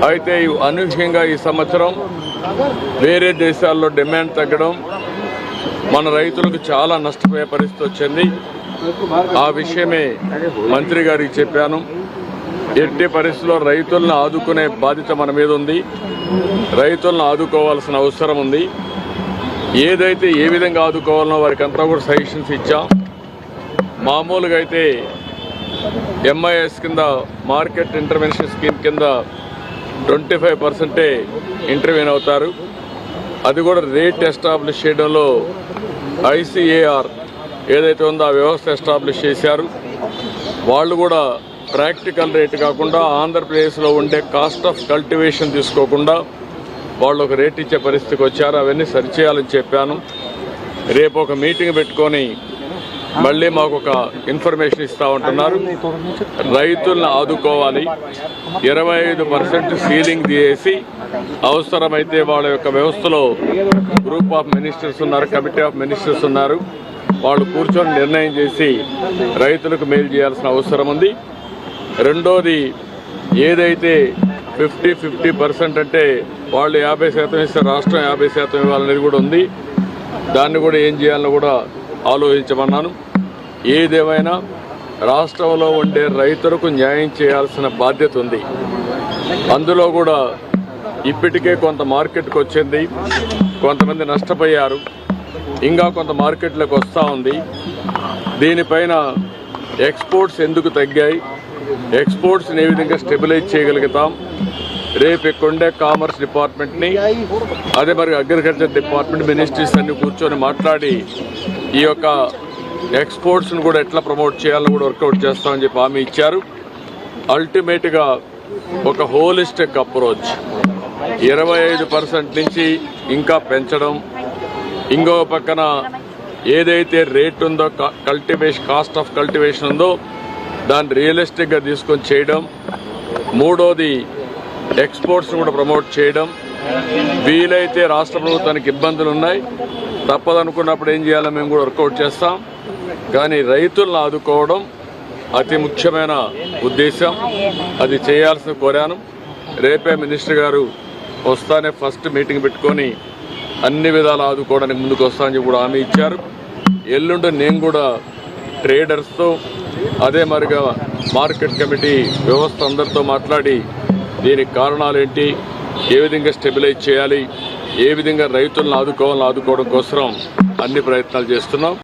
అయితే అనూహ్యంగా ఈ సంవత్సరం వేరే దేశాల్లో డిమాండ్ తగ్గడం మన రైతులకు చాలా నష్టపోయే పరిస్థితి వచ్చింది. ఆ విషయమే మంత్రి గారికి చెప్పాను. ఎట్టి పరిస్థితుల్లో రైతులను ఆదుకునే బాధ్యత మన మీద ఉంది. రైతులను ఆదుకోవాల్సిన అవసరం ఉంది. ఏదైతే ఏ విధంగా ఆదుకోవాలనో వారికి అంతా కూడా సజెషన్స్ ఇచ్చాం. మామూలుగా అయితే ఎంఐఎస్ కింద మార్కెట్ ఇంటర్వెన్షన్ స్కీమ్ కింద 25% ఇంటర్వ్యూన్ అవుతారు. అది కూడా రేట్ ఎస్టాబ్లిష్ చేయడంలో ICAR ఏదైతే ఉందో ఆ వ్యవస్థ ఎస్టాబ్లిష్ చేశారు. వాళ్ళు కూడా ప్రాక్టికల్ రేట్ కాకుండా ఆంధ్రప్రదేశ్లో ఉండే కాస్ట్ ఆఫ్ కల్టివేషన్ తీసుకోకుండా వాళ్ళు ఒక రేట్ ఇచ్చే పరిస్థితికి వచ్చారు. అవన్నీ సరిచేయాలని చెప్పాను. రేపు ఒక మీటింగ్ పెట్టుకొని మళ్ళీ మాకు ఒక ఇన్ఫర్మేషన్ ఇస్తూ ఉంటున్నారు. రైతులను ఆదుకోవాలి. 25% సీలింగ్ తీసేసి అవసరమైతే వాళ్ళ యొక్క వ్యవస్థలో గ్రూప్ ఆఫ్ మినిస్టర్స్ ఉన్నారు, కమిటీ ఆఫ్ మినిస్టర్స్ ఉన్నారు. వాళ్ళు కూర్చొని నిర్ణయం చేసి రైతులకు మేలు చేయాల్సిన అవసరం ఉంది. రెండోది, ఏదైతే 50% అంటే వాళ్ళు 50% ఇస్తే రాష్ట్రం 50% ఇవ్వాలనేది కూడా ఉంది. దాన్ని కూడా ఏం చేయాలో కూడా ఆలోచించమన్నాను. ఏదేమైనా రాష్ట్రంలో ఉండే రైతులకు న్యాయం చేయాల్సిన బాధ్యత ఉంది. అందులో కూడా ఇప్పటికే కొంత మార్కెట్కి వచ్చింది, కొంతమంది నష్టపోయారు, ఇంకా కొంత మార్కెట్లోకి వస్తూ ఉంది. దీనిపైన ఎక్స్పోర్ట్స్ ఎందుకు తగ్గాయి, ఎక్స్పోర్ట్స్ని ఏ విధంగా స్టెబిలైజ్ చేయగలుగుతాం. రేపు ఇక్కడుండే కామర్స్ డిపార్ట్మెంట్ని, అదే మరి అగ్రికల్చర్ డిపార్ట్మెంట్, మినిస్ట్రీస్ అన్ని కూర్చొని మాట్లాడి ఈ యొక్క ఎక్స్పోర్ట్స్ను కూడా ఎట్లా ప్రమోట్ చేయాలని కూడా వర్కౌట్ చేస్తామని చెప్పి హామీ ఇచ్చారు. అల్టిమేట్గా ఒక హోలిస్టిక్ అప్రోచ్ 25% నుంచి ఇంకా పెంచడం, ఇంకో పక్కన ఏదైతే రేట్ ఉందో కల్టివేషన్ కాస్ట్ ఆఫ్ కల్టివేషన్ ఉందో దాన్ని రియలిస్టిక్గా తీసుకొని చేయడం. మూడోది, ఎక్స్పోర్ట్స్ని కూడా ప్రమోట్ చేయడం. వీలైతే రాష్ట్ర ప్రభుత్వానికి ఇబ్బందులు ఉన్నాయి, తప్పదనుకున్నప్పుడు ఏం చేయాలో మేము కూడా వర్కౌట్ చేస్తాం. కానీ రైతులను ఆదుకోవడం అతి ముఖ్యమైన ఉద్దేశం. అది చేయాల్సిన కోరాను. రేపే మినిస్టర్ గారు వస్తానే ఫస్ట్ మీటింగ్ పెట్టుకొని అన్ని విధాలు ఆదుకోవడానికి ముందుకు వస్తామని చెప్పి కూడా హామీ ఇచ్చారు. ఎల్లుండి నేను కూడా ట్రేడర్స్తో, అదే మరిగా మార్కెట్ కమిటీ వ్యవస్థ అందరితో మాట్లాడి దీనికి కారణాలు ఏంటి, ఏ విధంగా స్టెబిలైజ్ చేయాలి, ఏ విధంగా రైతులను ఆదుకోవాలని ఆదుకోవడం కోసం అన్ని ప్రయత్నాలు చేస్తున్నాం.